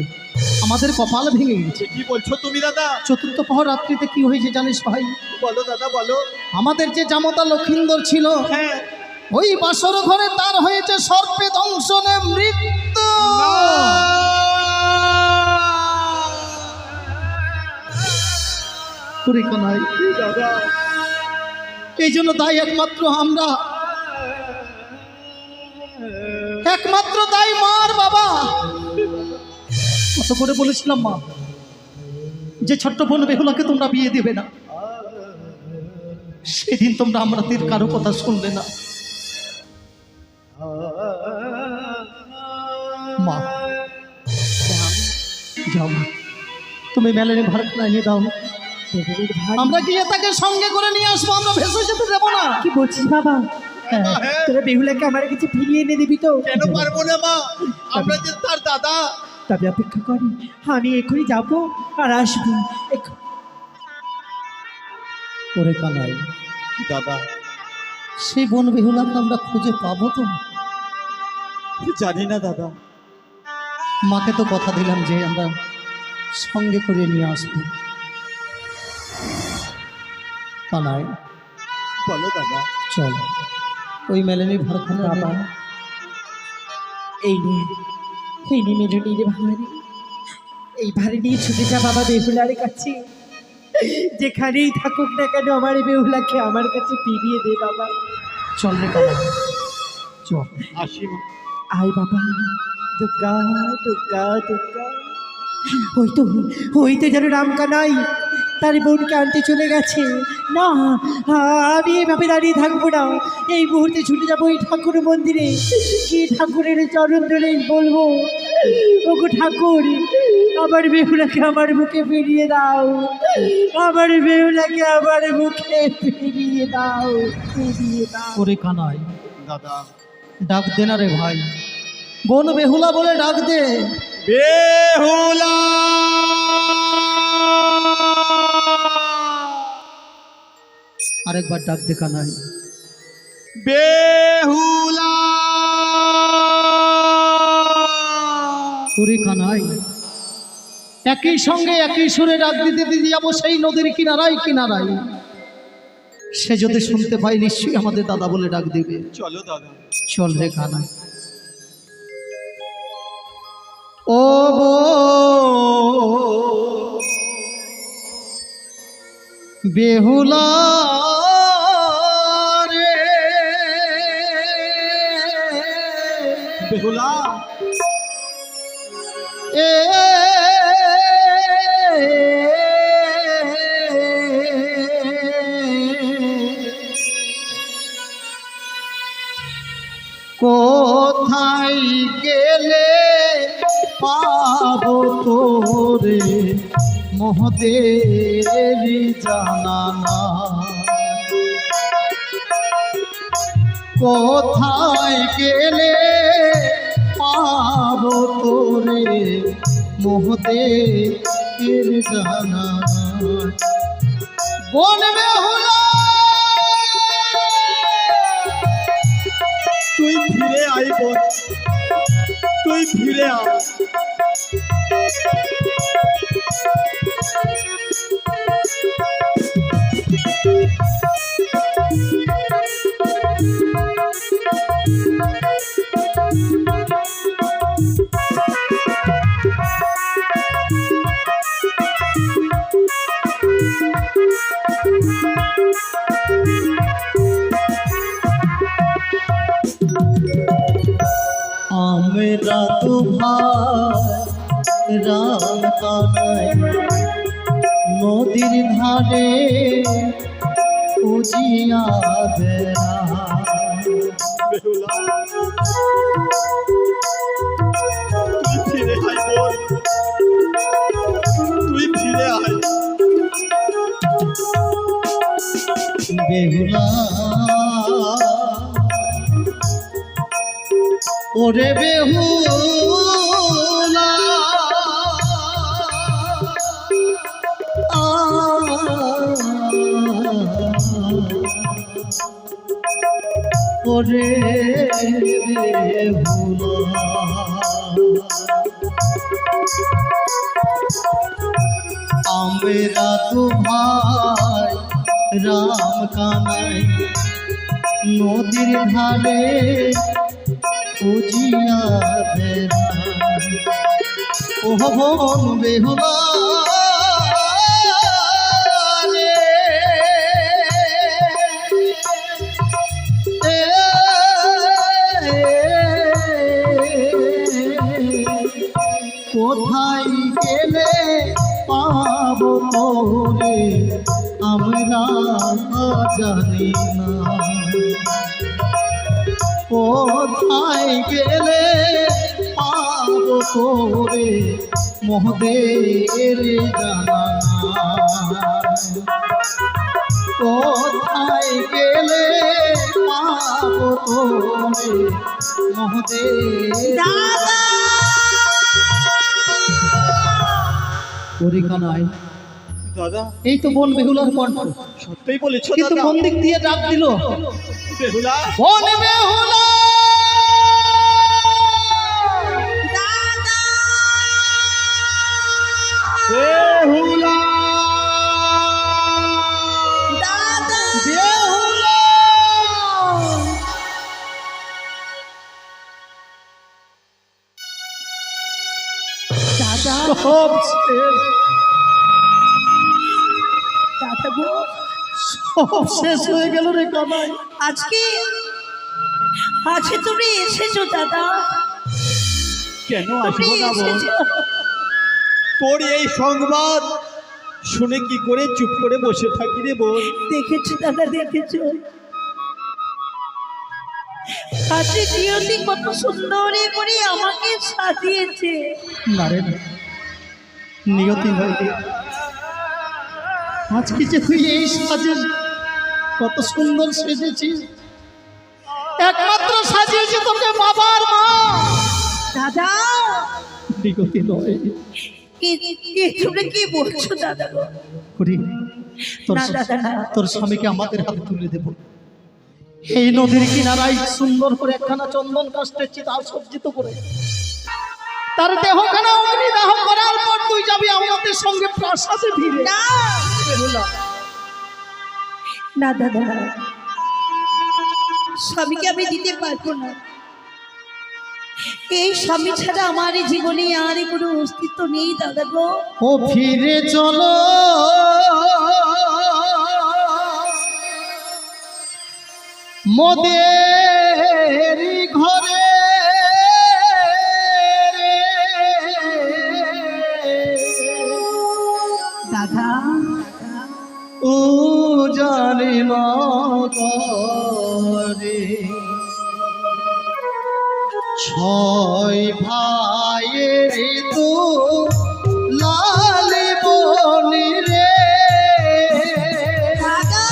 আমাদের কপাল ভেঙে গেছে। কি বলছো তুমি দাদা? চতুর্থ প্রহর রাত্রিতে কি হয়েছে জানিস ভাই? বলো দাদা, বলো। আমাদের যে জামতা লক্ষিন্দর ছিল, হ্যাঁ, ওই বাসর ঘরে তার হয়েছে সর্পে দংশনে মৃত্যু। পুরি কানাই দাদা, এই জন্য দায়ী একমাত্র আমরা, একমাত্র দায়ী মার বাবা। কত করে বলেছিলাম মা যে ছোট্ট বোন বেহুলাকে তোমরা বিয়ে দেবে না, সেদিন তোমরা আমাদের কারো কথা শুনলে না। মা যাও মা, তুমি মেলের ভাড়া নিয়ে দাও, আমরা গিয়ে তাকে সঙ্গে করে নিয়ে আসবো, আমরা ভেসে যেতে দেবো না। কি বলছিস বাবা? তোরা বেহুলাকে আমার কাছে ফিরিয়ে এনে দিবি তো? কেন পারবো না মা, আমরা যে তার দাদা। তবে অপেক্ষা করি, আমি এখনই যাবো আর আসবো। ওরে কানাই দাদা, সেই বোন বেহুলাকে আমরা খুঁজে পাবো তো? জানি না দাদা। মাকে তো কথা দিলাম যে আমরা সঙ্গে করে নিয়ে আসবো। কানাই বলো দাদা। চল, ওই মেলেনি ভারখানা বাবা, এই নিয়ে মেলুনির ভাড়ি, এই ভাড়ি নিয়ে ছুটে যা বাবা বেহুলার কাছে। যেখানেই থাকুক না কেন আমার এই বেহুলাকে আমার কাছে ফিরিয়ে দে বাবা। চল রে কানাই, চল। আসি মা। আয় বাবা, দুর্গা দুর্গা দুর্গা। ওই তো যেন রামকানাই তার বোনকে আনতে চলে গেছে। না, আমি এভাবে দাঁড়িয়ে থাকবো না, এই মুহূর্তে ছুটে যাবো এই ঠাকুর মন্দিরে, গিয়ে ঠাকুরের চরণ ধরে বলবো, ওগো ঠাকুর, আমার বেহুলাকে আমার মুখে ফিরিয়ে দাও, আমার বেহুলাকে আমার মুখে ফিরিয়ে দাও, ফিরিয়ে দাও। ওরে কানাই দাদা, ডাক দে না রে ভাই, বোন বেহুলা বলে ডাক দে। বেহুলা। আরেকবার ডাক দে কানাই। বেহুলা ওরে কানাই, একই সঙ্গে একই সুরে ডাক দিতে দিতে যাবো সেই নদীর কিনারায় কিনারায়। সে যদি শুনতে পাই নিশ্চয়ই আমাদের দাদা বলে ডাক দিবে। চলো দাদা। চল রে কানাই। ও গো বেহুলা রে, বেহুলা এ কোথায় গেলে পাবো তোরে মহদের জানানা, কোথায় গেলে পাবো তোরে মহদের জানানা। বলবে হলো তুই ফিরে আই বোন, তুই ফিরে আয়। আমরা তো ভাই রাম কানাই নদীর ধারে উজিয়া বেড়া। বেহুলা তুই ফিরে আয় বোন, তুই ফিরে আয়। বেহুলা ওরে বেহুলা ওরে বেহুলা, আমরা তো ভাই রাম কানাই নদীর ধারে উজিয়া বেড়া। ও বোন বেহুলা রে, কোথায় গেলে পাবো তোরে আমরা জানি না, কোথায় গেলে পাবো তোরে মহদের জানানা, কোথায় গেলে পাবো তোরে মহদের দাদা ওরে কানাই। দাদা এই তো বোন বেহুলার কণ্ঠ, সত্যই বলেছ কিন্তু দাদা। কোন দিক দিয়ে ডাক দিল? বেহুলা বোন বেহুলা দাদা বেহুলা দাদা বেহুলা দাদা সব শেষ, দাদা গো, সব শেষ হয়ে গেল রে কানাই। আজকে তুমি এসেছো দাদা, কেন তুমি আসবো না বোন? এসেছো। তোর এই সংবাদ শুনে কি করে চুপ করে বসে থাকি রে বোন? দেখেছো দাদা, দেখেছো আজকে নিয়তি কত সুন্দর করে আমাকে সাজিয়েছে। না রে না, নিয়তি নয় রে। আজকে যে তুই এই সাজে কত সুন্দর সেজেছিস, একমাত্র সাজিয়েছে তোকে বাবার মা। দাদা নিয়তি নয় তুমি কি বলছো দাদা গো? করি তোর না দাদা না। তোর স্বামীকে আমাদের হাতে তুলে দেব। এই নদীর কিনারায় সুন্দর করে একখানা চন্দন কাষ্ঠের চিতা সজ্জিত করে তার দেহখানা অগ্নিদাহ করার পর তুই যাবি আমাদের সঙ্গে প্রাসাদে ফিরে। না না দাদা, স্বামীকে আমি দিতে পারবো না। এই স্বামী ছাড়া আমার এই জীবনে আর কোনো অস্তিত্ব নেই দাদা গো। ও ফিরে চলো মোদের ঘরে দাদা ও জানে নগরে ছয় ভাইয়ের তো লাল বনি রে দাদা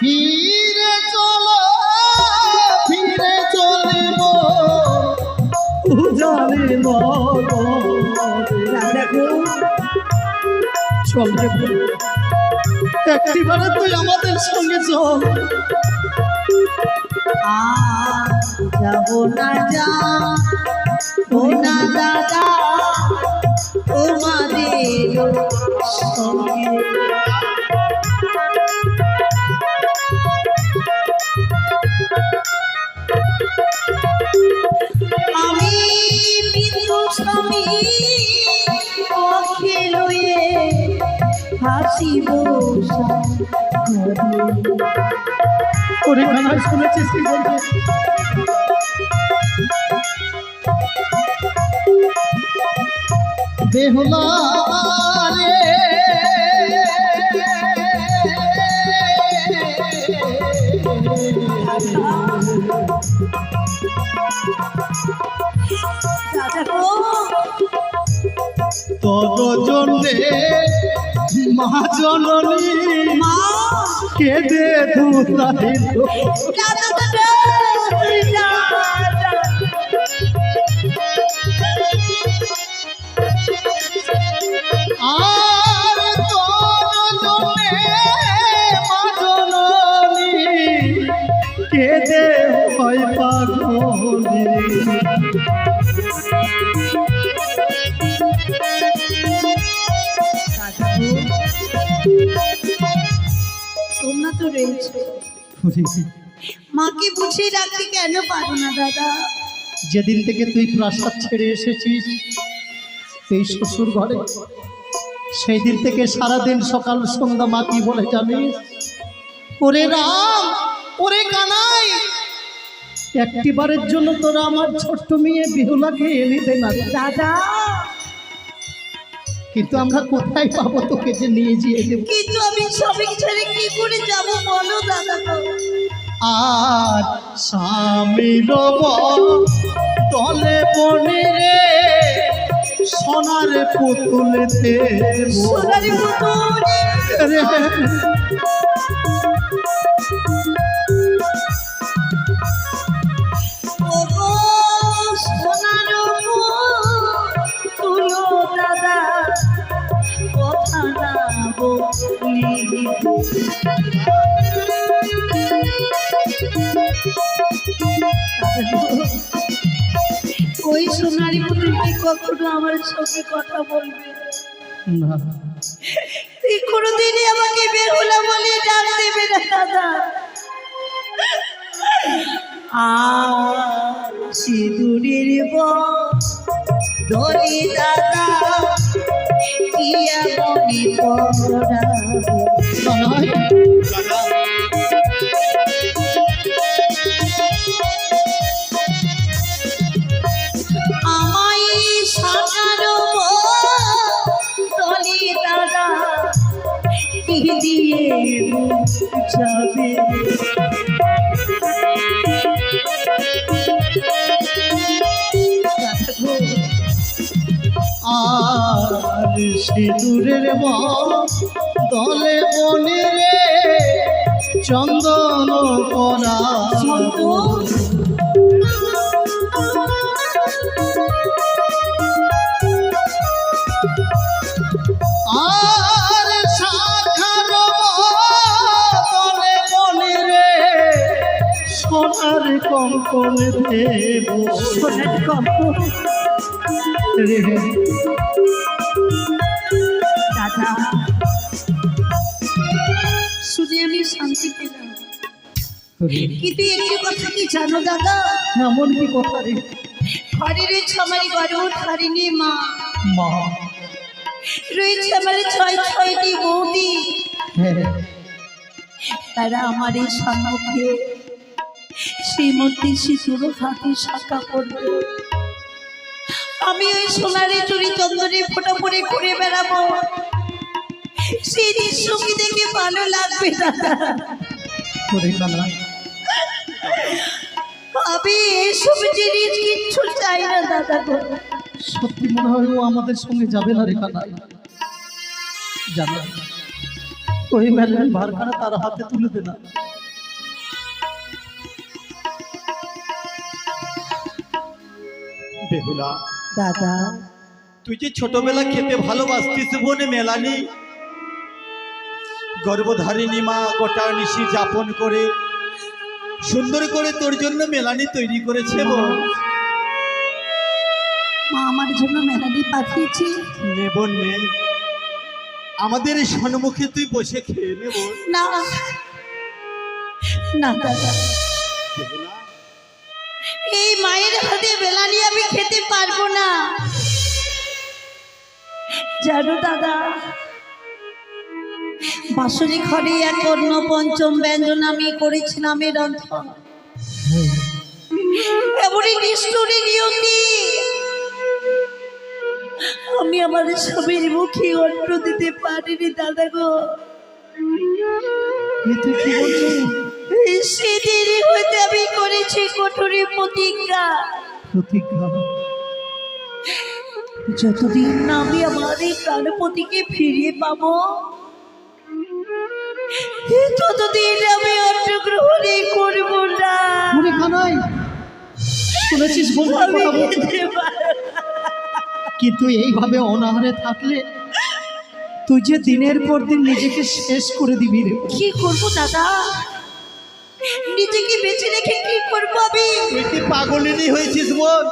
ফিরে চলো ফিরে চলিব জানে দাদা গো, চল রে বোন, একটিবারে তুই আমাদের সঙ্গে চল। আর যাবো না যা ও না দাদা তোমাদের সঙ্গে। আমি বিন্দু স্বামী পক্ষে লয়ে হাসিব ওরে গানা শুনেছিস কি বলবে? বেহুলা রে দাদা গো, তোর জন্যে মা জননী মা কেঁদে ধুতাইল দাদা দাদা আর তোর জন্যে মা জননী কেঁদে হয় পাগলি। তোমরা তো রয়েছো, মাকে বুঝিয়ে রাখতে কেন পারো না দাদা? যেদিন থেকে তুই প্রাসাদ ছেড়ে এসেছিস এই শ্বশুর ঘরে, সেই দিন থেকে সারাদিন সকাল সন্ধ্যা মা কি বলে জানিস? ওরে রাম, ওরে কানাই, একটিবারের জন্য তোরা আমার ছোট্ট মেয়ে বিহুলাকে এনে দে না দাদা কিন্তু আমরা কোথায় পাবো তোকে যে নিয়ে যেয়ে দেবো? কিন্তু আমি সবাই ছেড়ে কি করে যাবো বলো দাদা গো? আর স্বামীর তলে বনে রে সোনার পুতুলেতে সোনারি পুতুল রে ওগো সোনার তুলো দাদা কথা না বলি। ওই সোনারি পুতুল কি কখনো আমার সঙ্গে কথা বলবে? না তুই কোনোদিনই আমাকে বেহুলা বলে ডাক দেবে না দাদা। আর সিঁদুরের বলি দাদা কি এমনই পড়াবে? আমায় সাজানো বলি দাদা কি দিয়ে বুঝাবে? আর সিঁদুরের দলে বনে রে চন্দন পরা চন্দন আর শাখার বনে বনে রে সোনার কঙ্কন দেব সোনার কঙ্কন রে দাদা শুনে আমি শান্তি পেলাম, কিন্তু একটি কথা কি জানো দাদা, এমন কি কথা রে ঘরে রয়েছে আমার গর্ভধারিণী মা, মা? রয়েছে আমার ছয়টি বৌদি, হ্যাঁ, তারা আমার এই সম্মুখে শ্রীমতী সিঁদুর হাতে শাখা করবে, আমি ওই সোনারে চুরি চন্দনে ফোটা পরে ঘুরে বেড়াবো, সেই দৃশ্য কি দেখে ভালো লাগবে দাদা? করে কানাই আমি এইসব জিনিস কিচ্ছু চাই না দাদা গো। সত্যি মনে হয় ও আমাদের সঙ্গে যাবে না রে কানাই। জানা ওই মেলার ভারখানা তার হাতে তুলে দে না। বেহুলা, দাদা তুই যে ছোটবেলা খেতে ভালোবাসতিস বোন মেলানি, গর্ভধারিণী মা গোটা নিশি যাপন করে সুন্দর করে তোর জন্য মেলানি তৈরি করেছে বোন। মা আমার জন্য মেলানি পাঠিয়েছি, নে বোন নে, আমাদের এই সম্মুখে তুই বসে খেয়ে নে বোন। না না দাদা, বেহুলা, এই মায়ের হাতে বেলানি আমি খেতে পারবো না। জানো দাদা, বাসরি ঘরে এক অন্য পঞ্চম ব্যঞ্জন আমি করেছিলাম এর রন্ধন, এমনই নিষ্ঠুরী নিয়তি আমি আমার স্বামীর মুখে অন্ন দিতে পারিনি দাদা গো। তুই কি বলছিস? সেদিন হইতে আমি করেছি কঠোর প্রতিজ্ঞা, প্রতিজ্ঞা? যতদিন না আমি আমার এই প্রাণপতিকে ফিরিয়ে পাবো ততদিন আমি অন্ন গ্রহণই করবো না। ওরে কানাই, শুনেছিস বলতে আমি কথা বল। খেতে পারবো না। কিন্তু এইভাবে অনাহারে থাকলে তুই যে দিনের পর দিন নিজেকে শেষ করে দিবি রে। কি করবো দাদা, নিজেকে বেঁচে রেখে কি করবো আমি? তুই কি পাগলিনী হয়েছিস বোন?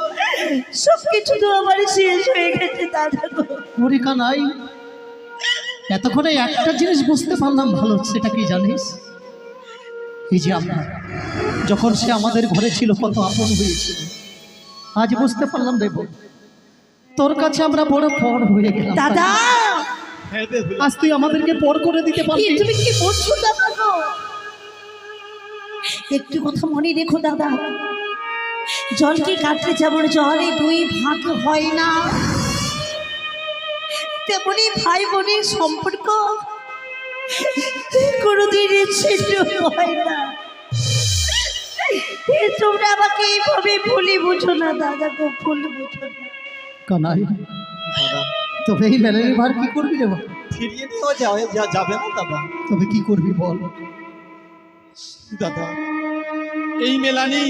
সবকিছু তো আমার শেষ হয়ে গেছে দাদা গো। ওরে কানাই, এতক্ষণে একটা জিনিস বুঝতে পারলাম ভালো, সেটা কি জানিস? এই যে আমরা যখন সে আমাদের ঘরে ছিল কত আপন হয়েছিল, আজ বুঝতে পারলাম রে বোন, তোর কাছে আমরা বড় পর হয়ে গেলাম। দাদা হ্যাঁ বেহুলা, আজ তুই আমাদেরকে পর করে দিতে কি পারবি? তুমি কি বলছো দাদা গো? একটু কথা মনে রেখো দাদা, জলকে কাটলে যেমন জলে দুই ভাগ হয় না, তেমনি ভাই বোনের সম্পর্ক কোনোদিন ছিন্ন হয় না। তোমরা আমাকে এইভাবে ভুলে বুঝো না দাদা গো, ভুল বুঝো না। কানাই, তবে এই মেলার ভার কি করবি রে বল? ফিরিয়ে নেওয়া যাবে না দাদা। তবে কি করবি বল? দাদা, এই মেলানি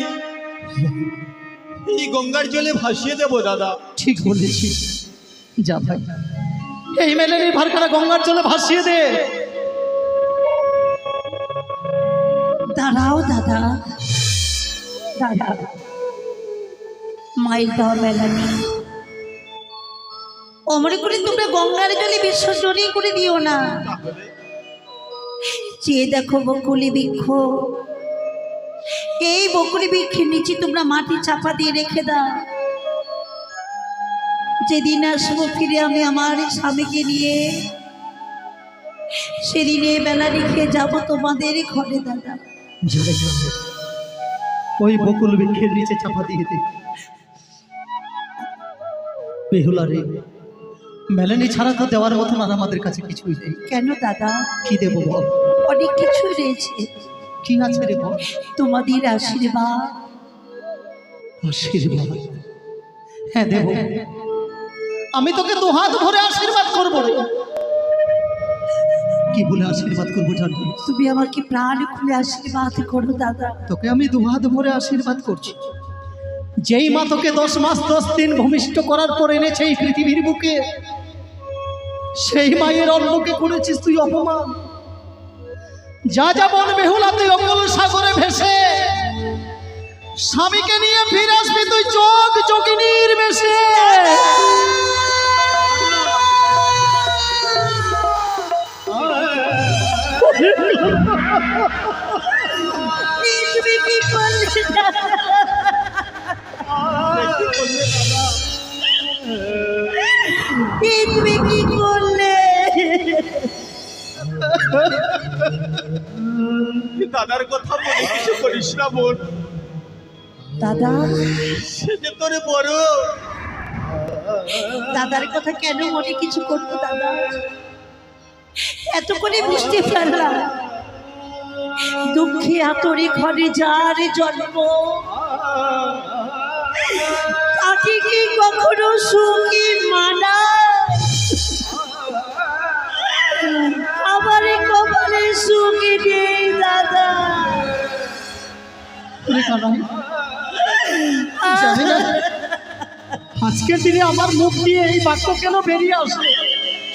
এই গঙ্গার জলে ভাসিয়ে দেবো দাদা। ঠিক বলেছিস, যা ভাই এই মেলার ভারখানা গঙ্গার জলে ভাসিয়ে দে। দাঁড়াও দাদা, দাদা মাইল দেওয়া মেলা নেই, অমরে করে তোমরা গঙ্গার জলে বিসর্জনই করে দিও না। চেয়ে দেখো বকুলি বৃক্ষ, এই বকুলি বৃক্ষের নিচে তোমরা মাটি চাপা দিয়ে রেখে দাও। যেদিন আসবো ফিরে আমি আমার স্বামীকে নিয়ে, সেদিনে বেলা রেখে যাবো তোমাদের ঘরে দাদা। জলে জলে ওই বকুল বৃক্ষের নিচে চাপা দিয়ে দে। বেহুলা রে, মেলানি ছাড়া তো দেওয়ার মতন আর আমাদের কাছে কিছুই নেই। কেন দাদা? কি দেবো বল? অনেক কিছু রয়েছে, কি আছে রে বল? তোমাদের আশীর্বাদ। আশীর্বাদ? হ্যাঁ দেব, আমি তোকে দু হাত ভরে আশীর্বাদ করবো রে। কি বলে আশীর্বাদ করবো জানি? তুমি আমাকে প্রাণ খুলে আশীর্বাদ করো দাদা। তোকে আমি দুহাত ভরে আশীর্বাদ করছি। যেই মা তোকে 10 মাস 10 দিন ভূমিষ্ঠ করার পর এনেছে এই পৃথিবীর বুকে, সেই মায়ের অন্নকে করেছিস তুই অপমান। যা যা বন বেহুলা তুই অকল সাগরে ভেসে স্বামীকে নিয়ে ফিরে আসবি তুই যোগ যোগিনীর বেশে। তুমি কি করলে দাদা? তুমি কি করলে? দাদার কথা মনে কিছু করিস না বোন, দাদা, সে যে তোরে বড়। দাদার কথা কেন মনে কিছু করতো দাদা? এত করে বুঝতে পারলাম দুঃখে আতরে ঘরে যার জন্ম, তাকে কি কখনো সুখী মানা? আমার কপালে সুখী নেই দাদা। জানি না আজকের দিনে আমার মুখ দিয়ে এই বাক্য কেন বেরিয়ে আসলো।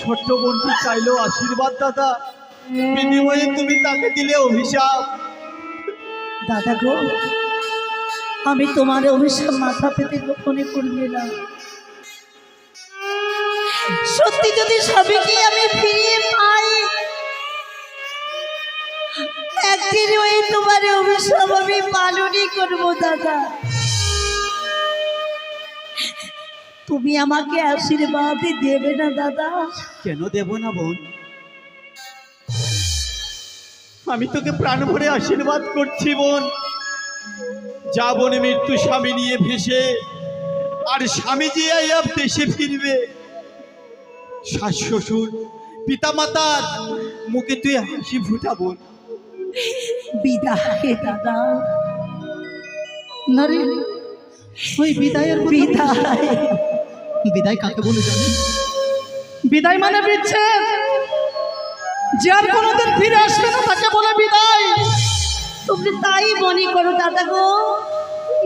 ছোট্ট বোনটি চাইলো আশীর্বাদ দাদা, বিনিময়ে তুমি তাকে দিলে অভিশাপ। দাদা গো, আমি তোমার অভিশাপ মাথা পেতে গোপনে করবে না। সত্যি যদি স্বামীকে আমি ফিরিয়ে পাই, একদিন ওই তোমার অভিশাপ আমি পালনই করবো দাদা। তুমি আমাকে আশীর্বাদ দেবে না দাদা? কেন দেব না বোন, আমি তোকে প্রাণ ভরে আশীর্বাদ করছি বোন। যা বোন মৃত্যু স্বামী নিয়ে ভেসে, আর স্বামী যে আয়াব দেশে ফিরবে, শাশ শ্বশুর পিতা মাতার মুখে তুই হাসি ফুটা বোন। বিদায় দাদা, না রে, ওই বিদায়ের বিদায়। বিদায় কাকে বলে জানি? বিদায় মানে বিচ্ছেদ। যে আর কোনোদিন ফিরে আসবে না তাকে বলে বিদায়। তুমি তাই মনে করো দাদা গো?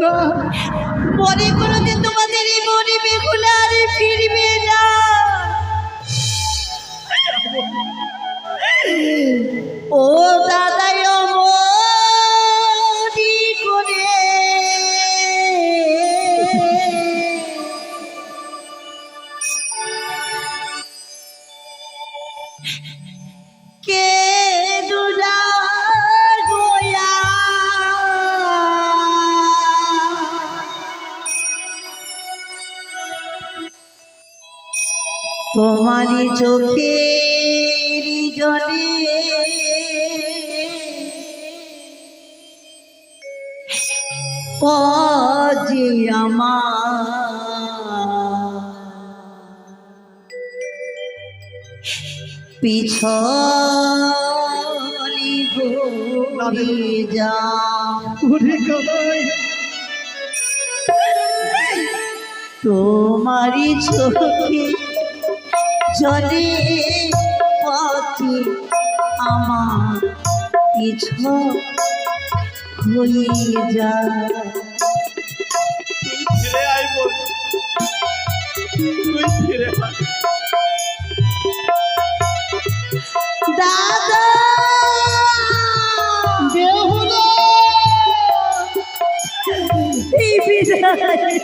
না, মনে করো যে তোমাদের এই মনে বেগুলা আর ফিরবে না। ও দাদা মনি করে কে দুলা গোয়া তোমারই চোখের জলে পজে আমার পিছলি ঘুরে যা। তোমারই চোখে জলে পথে আমার পিছ হয়ে যা। তুই ফিরে আয় বোন, তুই ফিরে আয়। দাদা বেহুলা এই বিদায়।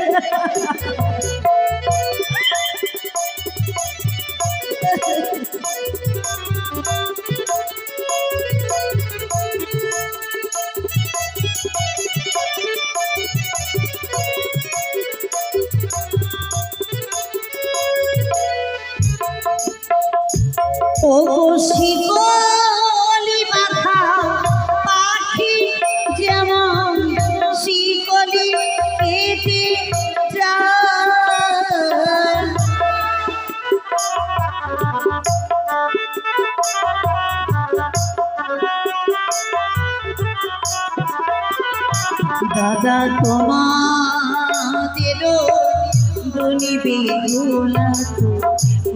ও শিকলি বাঁধা পাখি যেমন শিকলি কেটে যায়, দাদা তোমাদেরও দুনি বেগুলা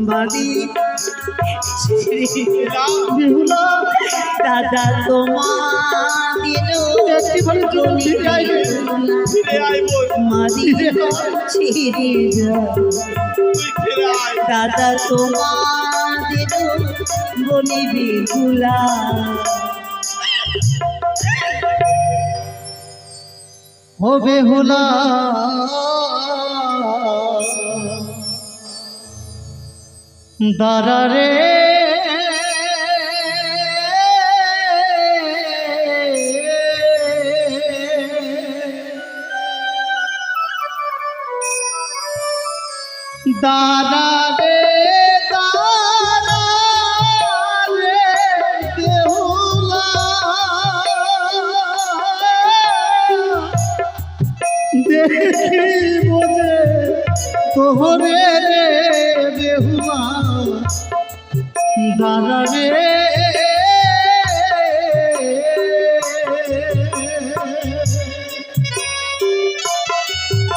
বাড়ি বেহুলা দাদা তোমার দিল একটিবারের জন্য ফিরে আইবে। ফিরে আয় বোন, মাদির ছিড়ে যায় তুই ফিরে আয়। দাদা তোমার দিল বনি বেহুলা ও বেহুলা দাঁড়া রে দাঁড়া রে দাঁড়া রে বেহুলা দেখি বোঝে তোহরে রে বেহুলা দাঁড়া রে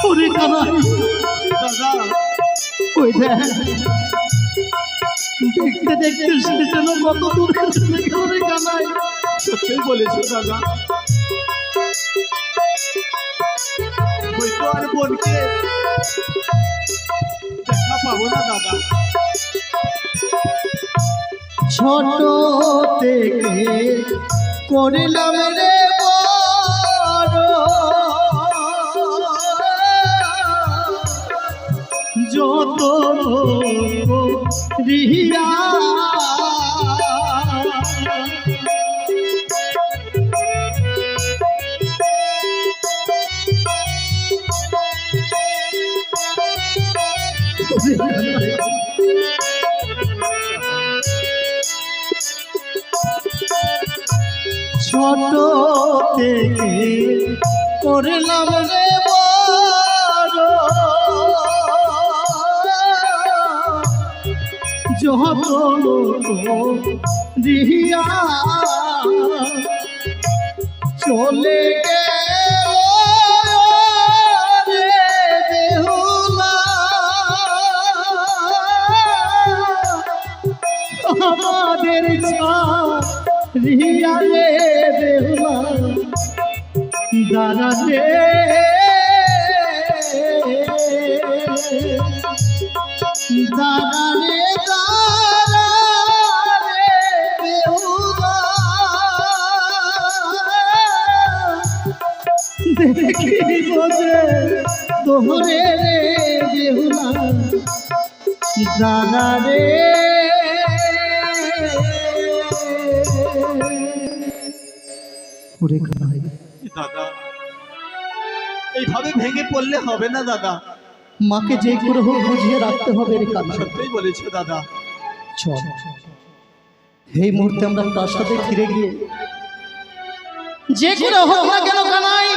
ওরে কানাই দাদা, ওই দেখ দেখতে দেখতে সে যেন কত দূরে চলে গেল রে কানাই সত্যিই বলেছো দাদা। হয়তো আর বোনকে দেখা পাবো না দাদা। ছোট থেকে করিলাম রে বড় যত রিয়া ছোট থেকে করলাম রে বড় যত রিয়া চলে গেল রে বেহুলা আমাদের রিয়া রে বেহুলা দাঁড়া রে দাঁড়া রে দাঁড়া রে বেহুলা দেখি বোঝে তোহরে রে বেহুলা দাঁড়া রে ওরে কানাই দাদা, এইভাবে ভেঙে পড়লে হবে না দাদা। মাকে যে করে হোক বুঝিয়ে রাখতে হবে রে কানাই সত্যিই বলেছো দাদা। চল এই মুহূর্তে আমরা প্রাসাদে ফিরে গিয়ে যে করে হোক না কেন কানাই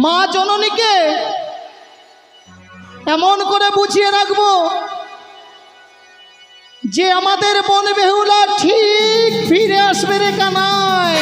মা জননীকে এমন করে বুঝিয়ে রাখবো যে আমাদের বন বেহুলা ঠিক ফিরে আসবে রে কানাই।